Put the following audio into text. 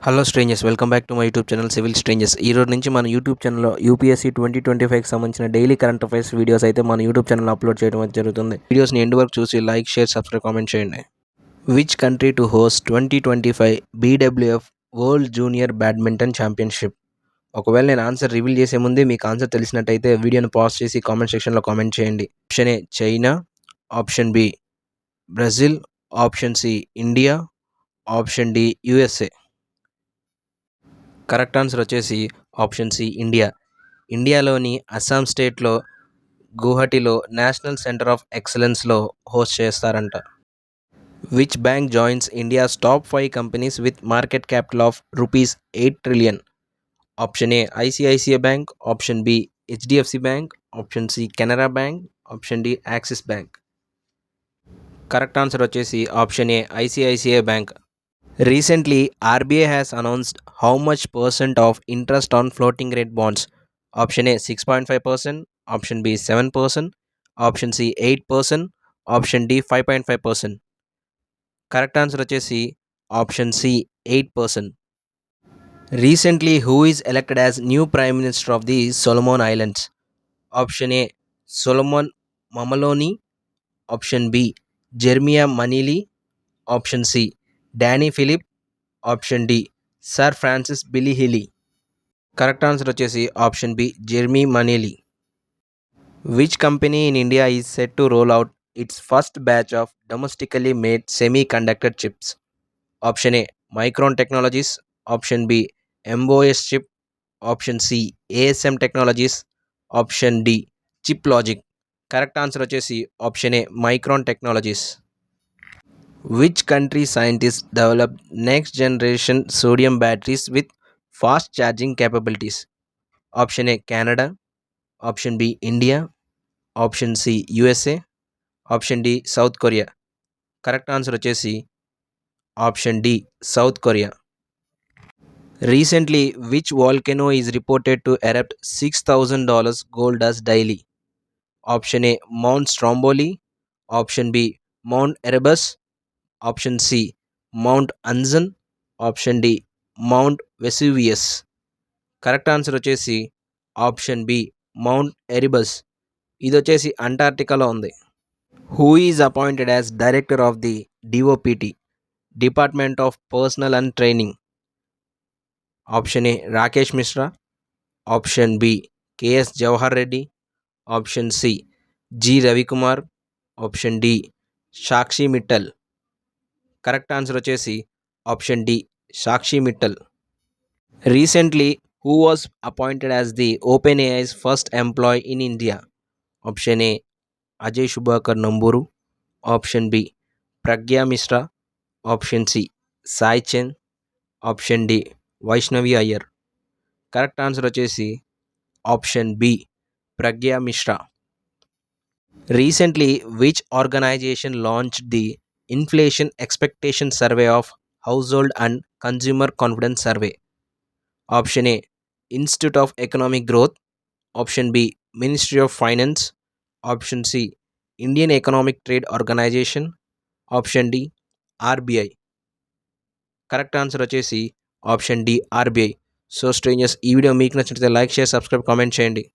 Hello strangers, welcome back to my YouTube channel civil strangers. ఈ రోజు నుంచి మన యూట్యూబ్ ఛానల్లో యూపీఎస్సీ 2025కి సంబంధించిన డైలీ కరెంట్ అఫైర్స్ వీడియోస్ అయితే మన యూట్యూబ్ ఛానల్లో అప్లోడ్ చేయడం అయితే జరుగుతుంది. వీడియోస్ని ఎండ్ వరకు చూసి లైక్, షేర్, సబ్స్క్రైబ్, కామెంట్ చేయండి. Which country to host 2025 BWF world junior badminton championship? ఒకవేళ నేను ఆన్సర్ రివీల్ చేసే ముందే మీకు ఆన్సర్ తెలిసినట్టయితే వీడియోని పాజ్ చేసి కామెంట్ సెక్షన్లో కామెంట్ చేయండి. Option A China, option B Brazil, option C India, option D USA. Correct answer వచ్చేసి ఆప్షన్ సి ఇండియా. ఇండియాలోని అస్సాం స్టేట్లో గువాహటిలో నేషనల్ సెంటర్ ఆఫ్ ఎక్సలెన్స్లో హోస్ట్ చేస్తారంట. Which bank joins India's top 5 companies with market capital of rupees 8 trillion? Option A ICICI bank, option B HDFC bank, option C Canara bank, option D Axis bank. Correct answer వచ్చేసి option A ICICI bank. Recently, RBI has announced how much percent of interest on floating rate bonds. Option A 6.5%, option B 7%, option C 8%, option D 5.5%. Correct answer వచ్చేసి option C 8%. Recently, who is elected as new Prime Minister of the Solomon Islands? Option A Solomon Mamaloni, option B Jeremiah Manili, option C Danny Philip, option D sir Francis Billy Healy. Correct answer వచ్చేసి option B Jeremy Manley. Which company in India is set to roll out its first batch of domestically made semiconductor chips? Option A Micron Technologies, option B MOS chip, option C ASM technologies, option D chip logic. Correct answer వచ్చేసి option A Micron Technologies. Which country scientists developed next generation sodium batteries with fast charging capabilities? Option A Canada, option B India, option C USA, option D South Korea. Correct answer వచ్చేసి option D South Korea. Recently, which volcano is reported to erupt $6,000 gold dust daily? Option A Mount Stromboli, option B Mount Erebus, option C Mount Unzen, option D Mount Vesuvius. Correct answer వచ్చేసి option B Mount Erebus. ఇది వచ్చేసి అంటార్టికాలో ఉంది. Who is appointed as director of the DOPT, department of personnel and training? Option A Rakesh Mishra, option B KS Jawahar Reddy, option C G Ravikumar, option D Sakshi Mittal. Correct answer వచ్చేసి option D Sakshi Mittal. Recently who was appointed as the open AI's first employee in India? Option A Ajay Shubhakar Namburu, option B Pragya Mishra, option C Sai Chand, option D Vaishnavi Iyer. Correct answer వచ్చేసి option B Pragya Mishra. Recently which organisation launched the inflation expectation survey of household and consumer confidence survey? Option A institute of economic growth, option B ministry of finance, option C Indian economic trade organisation, option D RBI. Correct answer వచ్చేసి option D RBI. So strangers, ఈ video మీకు నచ్చినట్లయితే like, share, subscribe, comment చేయండి.